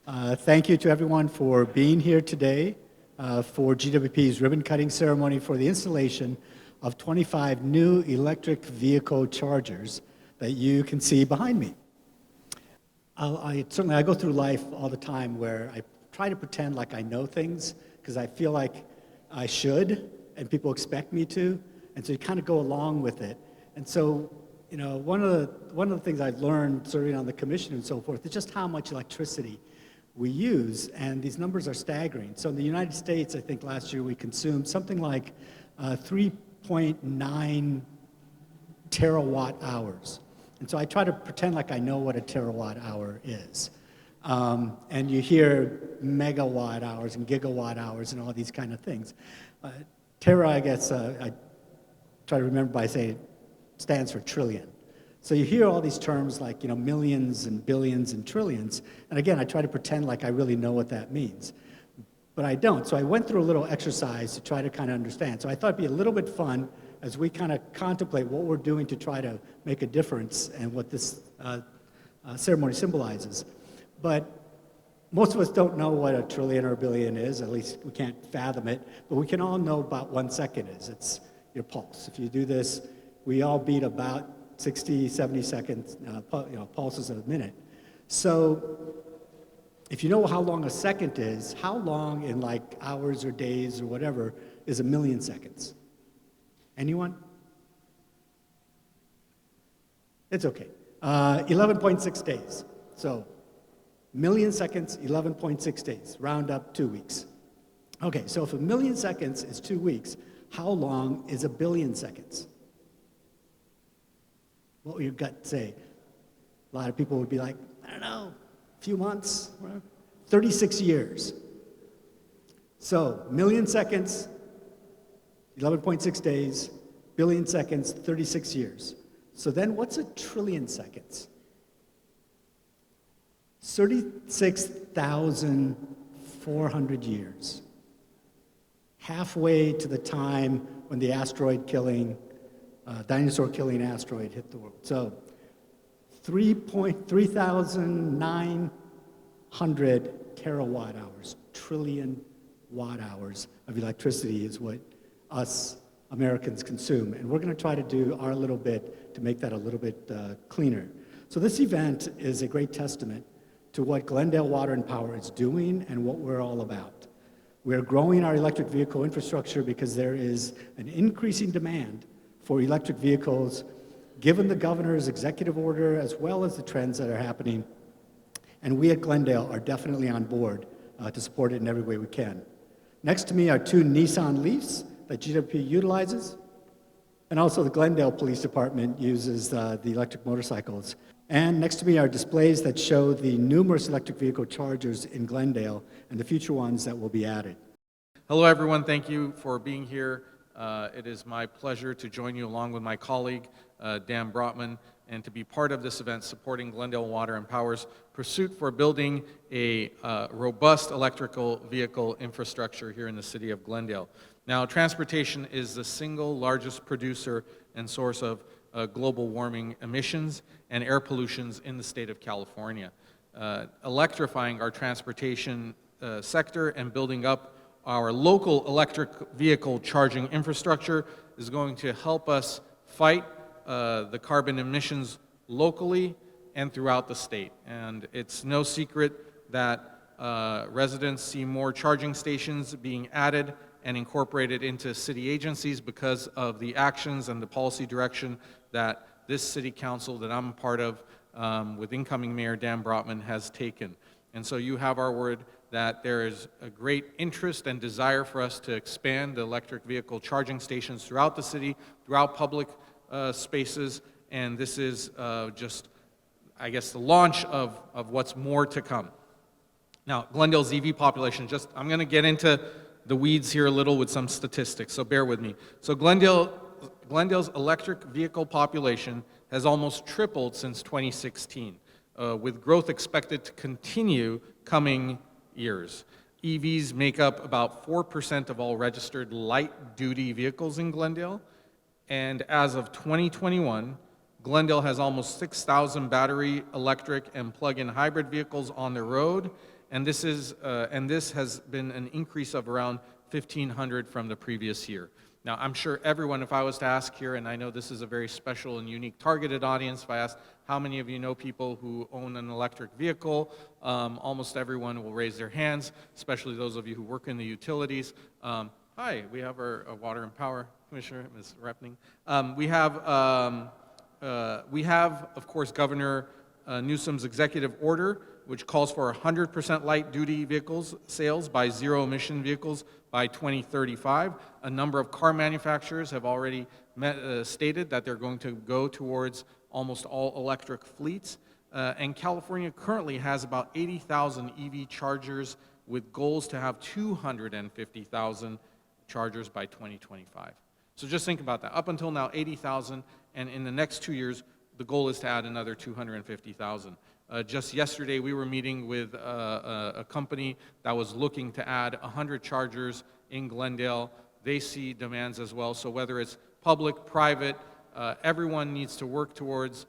Thank you to everyone for being here today for GWP's ribbon-cutting ceremony for the installation of 25 new electric vehicle chargers that you can see behind me. I go through life all the time where I try to pretend like I know things because I feel like I should and people expect me to, and so you kind of go along with it. And so, you know, one of the things I've learned serving on the commission and so forth is just how much electricity we use, and these numbers are staggering. So in the United States, I think last year we consumed something like 3.9 terawatt hours. And so I try to pretend like I know what a terawatt hour is. And you hear megawatt hours and gigawatt hours and all these kind of things. Tera, I guess, I try to remember by saying, stands for trillion. So you hear all these terms like, you know, millions and billions and trillions. And again, I try to pretend like I really know what that means. But I don't. So I went through a little exercise to try to kind of understand. So I thought it'd be a little bit fun as we kind of contemplate what we're doing to try to make a difference and what this ceremony symbolizes. But most of us don't know what a trillion or a billion is, at least we can't fathom it, but we can all know about 1 second is. It's your pulse. If you do this, we all beat about 60, 70 seconds, pulses a minute. So if you know how long a second is, how long in like hours or days or whatever is a million seconds? Anyone? It's okay. 11.6 days. So million seconds, 11.6 days. Round up 2 weeks. Okay, so if a million seconds is 2 weeks, how long is a billion seconds? What would your gut say? A lot of people would be like, I don't know, a few months, 36 years. So, million seconds, 11.6 days, billion seconds, 36 years. So then what's a trillion seconds? 36,400 years. Halfway to the time when the dinosaur-killing asteroid hit the world. So 3,900 terawatt hours, trillion watt hours of electricity is what us Americans consume. And we're going to try to do our little bit to make that a little bit cleaner. So this event is a great testament to what Glendale Water and Power is doing and what we're all about. We're growing our electric vehicle infrastructure because there is an increasing demand for electric vehicles, given the governor's executive order as well as the trends that are happening. And we at Glendale are definitely on board to support it in every way we can. Next to me are 2 Nissan Leafs that GWP utilizes, and also the Glendale Police Department uses the electric motorcycles. And next to me are displays that show the numerous electric vehicle chargers in Glendale and the future ones that will be added. Hello everyone, thank you for being here. It is my pleasure to join you along with my colleague, Dan Brotman, and to be part of this event supporting Glendale Water and Power's pursuit for building a robust electrical vehicle infrastructure here in the city of Glendale. Now, transportation is the single largest producer and source of global warming emissions and air pollutions in the state of California. Electrifying our transportation sector and building up our local electric vehicle charging infrastructure is going to help us fight the carbon emissions locally and throughout the state. And it's no secret that residents see more charging stations being added and incorporated into city agencies because of the actions and the policy direction that this city council that I'm a part of with incoming Mayor Dan Brotman has taken. And so you have our word that there is a great interest and desire for us to expand the electric vehicle charging stations throughout the city, throughout public spaces, and this is just, I guess, the launch of what's more to come. Now, Glendale's EV population, I'm going to get into the weeds here a little with some statistics, so bear with me. So Glendale's electric vehicle population has almost tripled since 2016, with growth expected to continue coming years. EVs make up about 4% of all registered light-duty vehicles in Glendale, and as of 2021, Glendale has almost 6,000 battery, electric, and plug-in hybrid vehicles on the road, and this has been an increase of around 1,500 from the previous year. Now, I'm sure everyone, if I was to ask here, and I know this is a very special and unique targeted audience, if I asked how many of you know people who own an electric vehicle, almost everyone will raise their hands, especially those of you who work in the utilities. Hi, we have our Water and Power Commissioner, Ms. Repning. We have, of course, Governor Newsom's executive order, which calls for 100% light-duty vehicles sales by zero-emission vehicles by 2035. A number of car manufacturers have already stated that they're going to go towards almost all electric fleets. And California currently has about 80,000 EV chargers with goals to have 250,000 chargers by 2025. So just think about that. Up until now, 80,000, and in the next 2 years, the goal is to add another 250,000. Just yesterday, we were meeting with a company that was looking to add 100 chargers in Glendale. They see demands as well. So whether it's public, private, everyone needs to work towards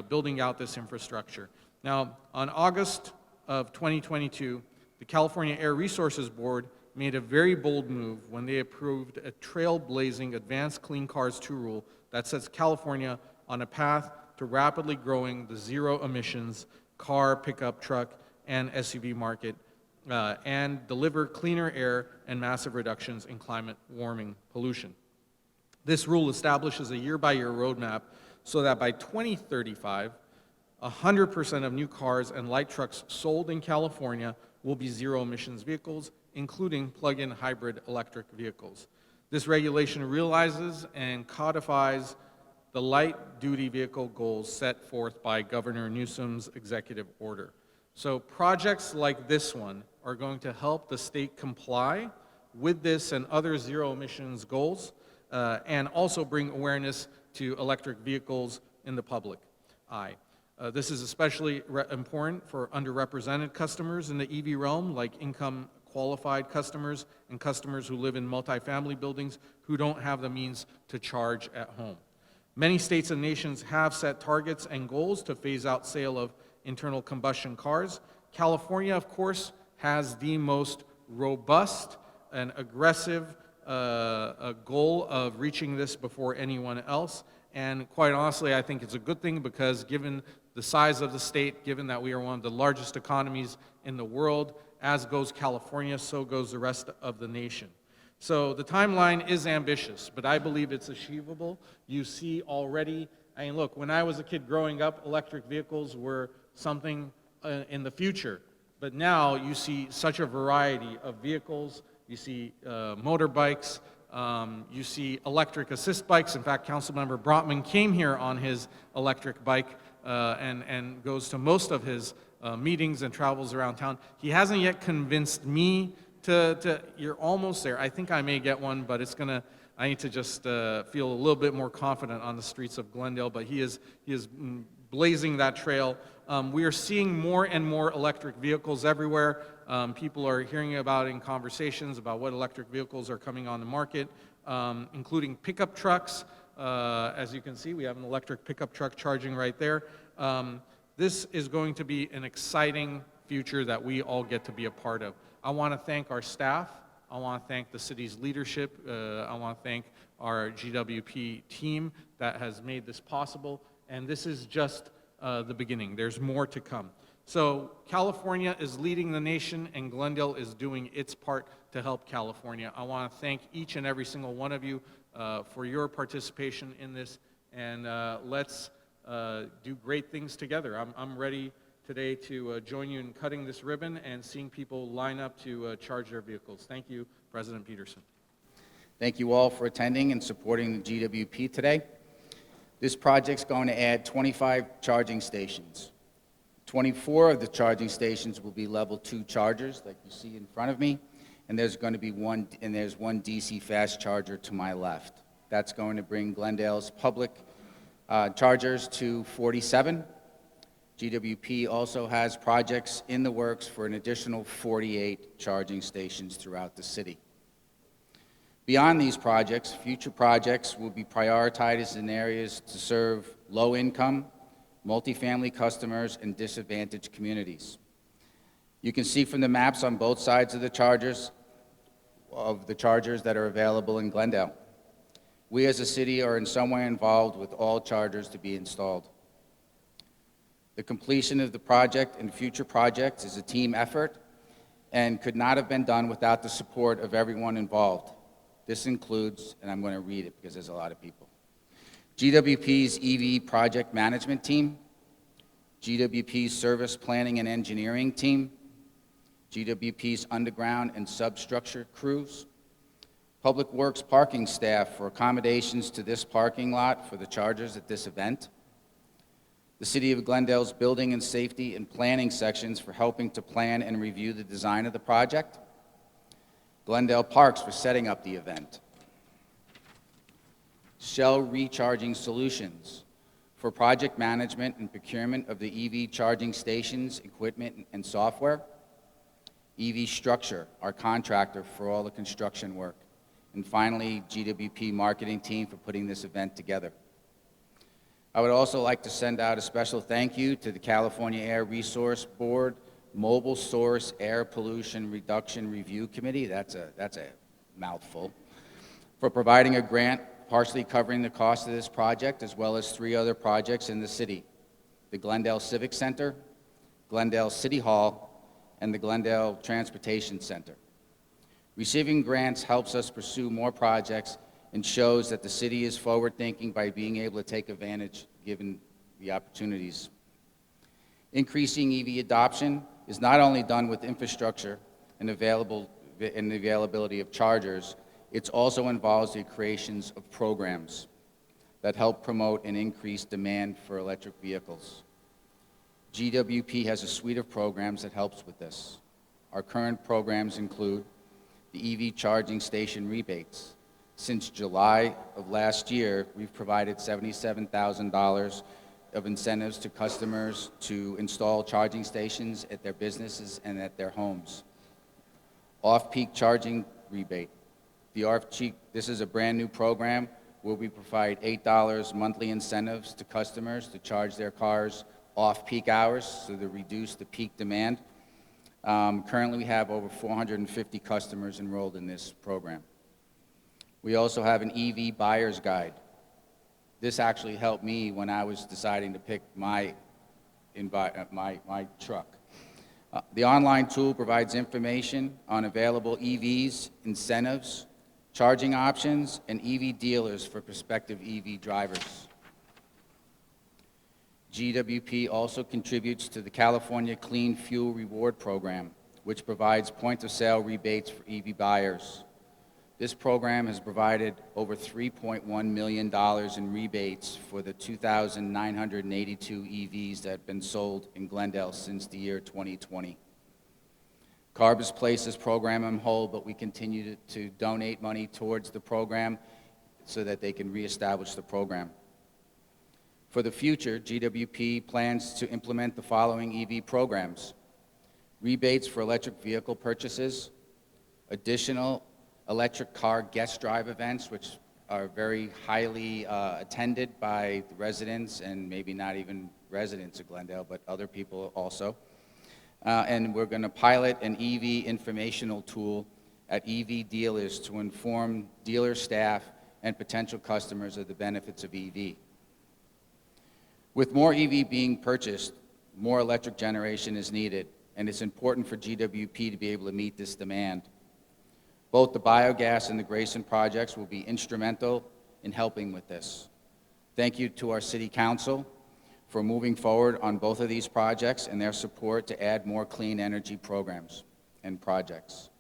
building out this infrastructure. Now, on August of 2022, the California Air Resources Board made a very bold move when they approved a trailblazing Advanced Clean Cars 2 rule that sets California on a path to rapidly growing the zero-emissions car, pickup truck, and SUV market, and deliver cleaner air and massive reductions in climate warming pollution. This rule establishes a year-by-year roadmap so that by 2035, 100% of new cars and light trucks sold in California will be zero-emissions vehicles, including plug-in hybrid electric vehicles. This regulation realizes and codifies the light-duty vehicle goals set forth by Governor Newsom's executive order. So projects like this one are going to help the state comply with this and other zero-emissions goals, and also bring awareness to electric vehicles in the public eye. This is especially important for underrepresented customers in the EV realm, like income-qualified customers and customers who live in multifamily buildings who don't have the means to charge at home. Many states and nations have set targets and goals to phase out sale of internal combustion cars. California, of course, has the most robust and aggressive goal of reaching this before anyone else. And quite honestly, I think it's a good thing because given the size of the state, given that we are one of the largest economies in the world, as goes California, so goes the rest of the nation. So the timeline is ambitious, but I believe it's achievable. You see already, I mean, look, when I was a kid growing up, electric vehicles were something in the future. But now you see such a variety of vehicles. You see motorbikes, you see electric assist bikes. In fact, Councilmember Brotman came here on his electric bike and goes to most of his meetings and travels around town. He hasn't yet convinced me you're almost there. I think I may get one, but I need to just feel a little bit more confident on the streets of Glendale, but he is blazing that trail. We are seeing more and more electric vehicles everywhere. People are hearing about in conversations about what electric vehicles are coming on the market, including pickup trucks. As you can see, we have an electric pickup truck charging right there. This is going to be an exciting future that we all get to be a part of. I want to thank our staff. I want to thank the city's leadership. I want to thank our GWP team that has made this possible. And this is just the beginning. There's more to come. So California is leading the nation, and Glendale is doing its part to help California. I want to thank each and every single one of you for your participation in this, and let's do great things together. I'm ready today to join you in cutting this ribbon and seeing people line up to charge their vehicles. Thank you, President Peterson. Thank you all for attending and supporting the GWP today. This project's going to add 25 charging stations. 24 of the charging stations will be level 2 chargers, like you see in front of me, and there's one DC fast charger to my left. That's going to bring Glendale's public chargers to 47. GWP also has projects in the works for an additional 48 charging stations throughout the city. Beyond these projects, future projects will be prioritized in areas to serve low-income, multifamily customers and disadvantaged communities. You can see from the maps on both sides of the chargers that are available in Glendale. We as a city are in some way involved with all chargers to be installed. The completion of the project and future projects is a team effort and could not have been done without the support of everyone involved. This includes, and I'm going to read it because there's a lot of people, GWP's EV project management team, GWP's service planning and engineering team, GWP's underground and substructure crews, Public Works parking staff for accommodations to this parking lot for the chargers at this event, the City of Glendale's building and safety and planning sections for helping to plan and review the design of the project, Glendale Parks for setting up the event, Shell Recharging Solutions for project management and procurement of the EV charging stations, equipment, and software, EV Structure, our contractor for all the construction work, and finally, GWP marketing team for putting this event together. I would also like to send out a special thank you to the California Air Resource Board Mobile Source Air Pollution Reduction Review Committee, that's a mouthful, for providing a grant partially covering the cost of this project, as well as 3 other projects in the city: the Glendale Civic Center, Glendale City Hall, and the Glendale Transportation Center. Receiving grants helps us pursue more projects and shows that the city is forward-thinking by being able to take advantage given the opportunities. Increasing EV adoption is not only done with infrastructure and the availability of chargers, it also involves the creations of programs that help promote and increase demand for electric vehicles. GWP has a suite of programs that helps with this. Our current programs include the EV charging station rebates. Since July of last year, we've provided $77,000 of incentives to customers to install charging stations at their businesses and at their homes. Off-peak charging rebate. This is a brand new program where we provide $8 monthly incentives to customers to charge their cars off-peak hours so to reduce the peak demand. Currently, we have over 450 customers enrolled in this program. We also have an EV buyer's guide. This actually helped me when I was deciding to pick my truck. The online tool provides information on available EVs, incentives, charging options, and EV dealers for prospective EV drivers. GWP also contributes to the California Clean Fuel Reward Program, which provides point-of-sale rebates for EV buyers. This program has provided over $3.1 million in rebates for the 2,982 EVs that have been sold in Glendale since the year 2020. CARB has placed this program on hold, but we continue to donate money towards the program so that they can reestablish the program. For the future, GWP plans to implement the following EV programs: rebates for electric vehicle purchases, additional electric car guest drive events, which are very highly attended by the residents and maybe not even residents of Glendale, but other people also. And we're going to pilot an EV informational tool at EV dealers to inform dealer staff and potential customers of the benefits of EV. With more EV being purchased, more electric generation is needed, and it's important for GWP to be able to meet this demand. Both the biogas and the Grayson projects will be instrumental in helping with this. Thank you to our City Council for moving forward on both of these projects and their support to add more clean energy programs and projects.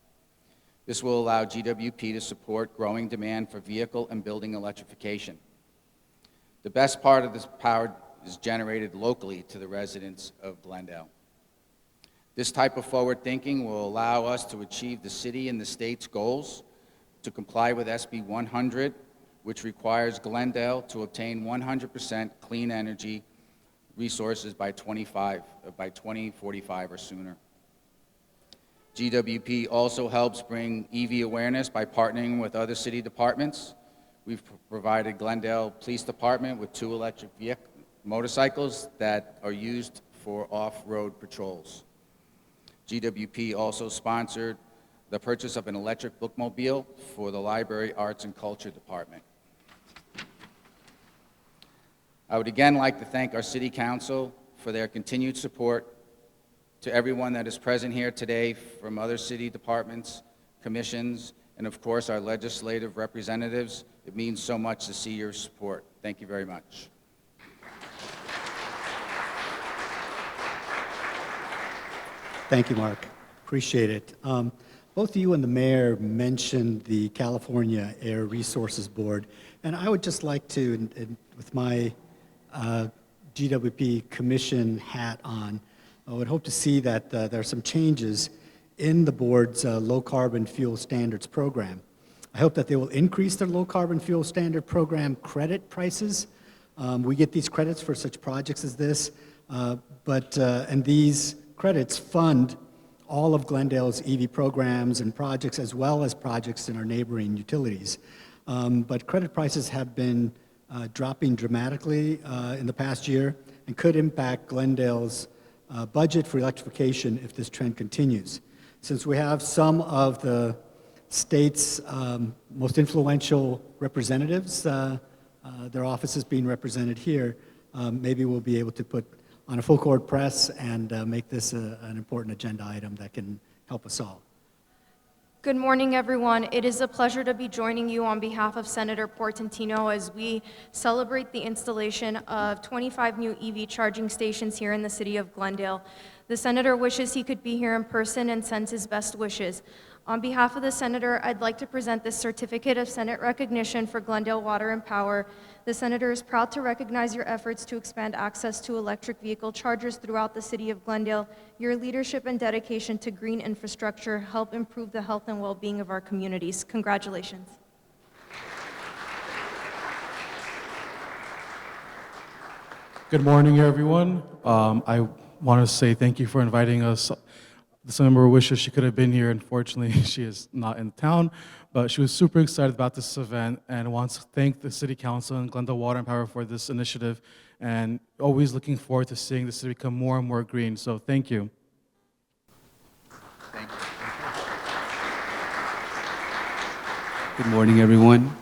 This will allow GWP to support growing demand for vehicle and building electrification. The best part of this power is generated locally to the residents of Glendale. This type of forward thinking will allow us to achieve the city and the state's goals to comply with SB 100, which requires Glendale to obtain 100% clean energy resources by 2045 or sooner. GWP also helps bring EV awareness by partnering with other city departments. We've provided Glendale Police Department with 2 electric motorcycles that are used for off-road patrols. GWP also sponsored the purchase of an electric bookmobile for the Library, Arts, and Culture Department. I would again like to thank our City Council for their continued support. To everyone that is present here today from other city departments, commissions, and of course our legislative representatives, it means so much to see your support. Thank you very much. Thank you, Mark. Appreciate it. Both you and the mayor mentioned the California Air Resources Board, and I would just like to, with my GWP Commission hat on, I would hope to see that there are some changes in the board's low-carbon fuel standards program. I hope that they will increase their low-carbon fuel standard program credit prices. We get these credits for such projects as this, and these credits fund all of Glendale's EV programs and projects, as well as projects in our neighboring utilities. But credit prices have been dropping dramatically in the past year and could impact Glendale's budget for electrification if this trend continues. Since we have some of the state's most influential representatives, their offices being represented here, maybe we'll be able to put on a full court press and make this an important agenda item that can help us all. Good morning, everyone. It is a pleasure to be joining you on behalf of Senator Portantino as we celebrate the installation of 25 new EV charging stations here in the city of Glendale. The senator wishes he could be here in person and sends his best wishes. On behalf of the senator, I'd like to present this certificate of Senate recognition for Glendale Water and Power. The senator is proud to recognize your efforts to expand access to electric vehicle chargers throughout the city of Glendale. Your leadership and dedication to green infrastructure help improve the health and well-being of our communities. Congratulations. Good morning, everyone. I want to say thank you for inviting us. The member wishes she could have been here. Unfortunately, she is not in town, but she was super excited about this event and wants to thank the City Council and Glendale Water and Power for this initiative, and always looking forward to seeing the city become more and more green. So thank you. Thank you. Good morning, everyone.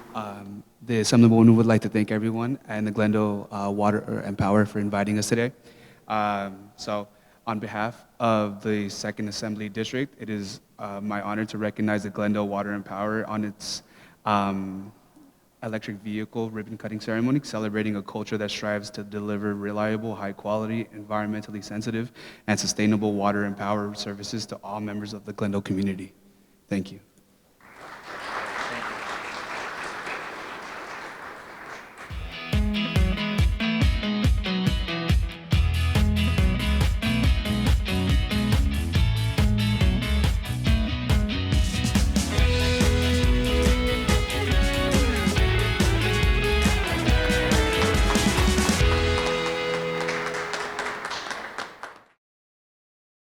The Assemblywoman would like to thank everyone and the Glendale Water and Power for inviting us today. On behalf of the 2nd Assembly District, it is my honor to recognize the Glendale Water and Power on its electric vehicle ribbon cutting ceremony, celebrating a culture that strives to deliver reliable, high quality, environmentally sensitive, and sustainable water and power services to all members of the Glendale community. Thank you.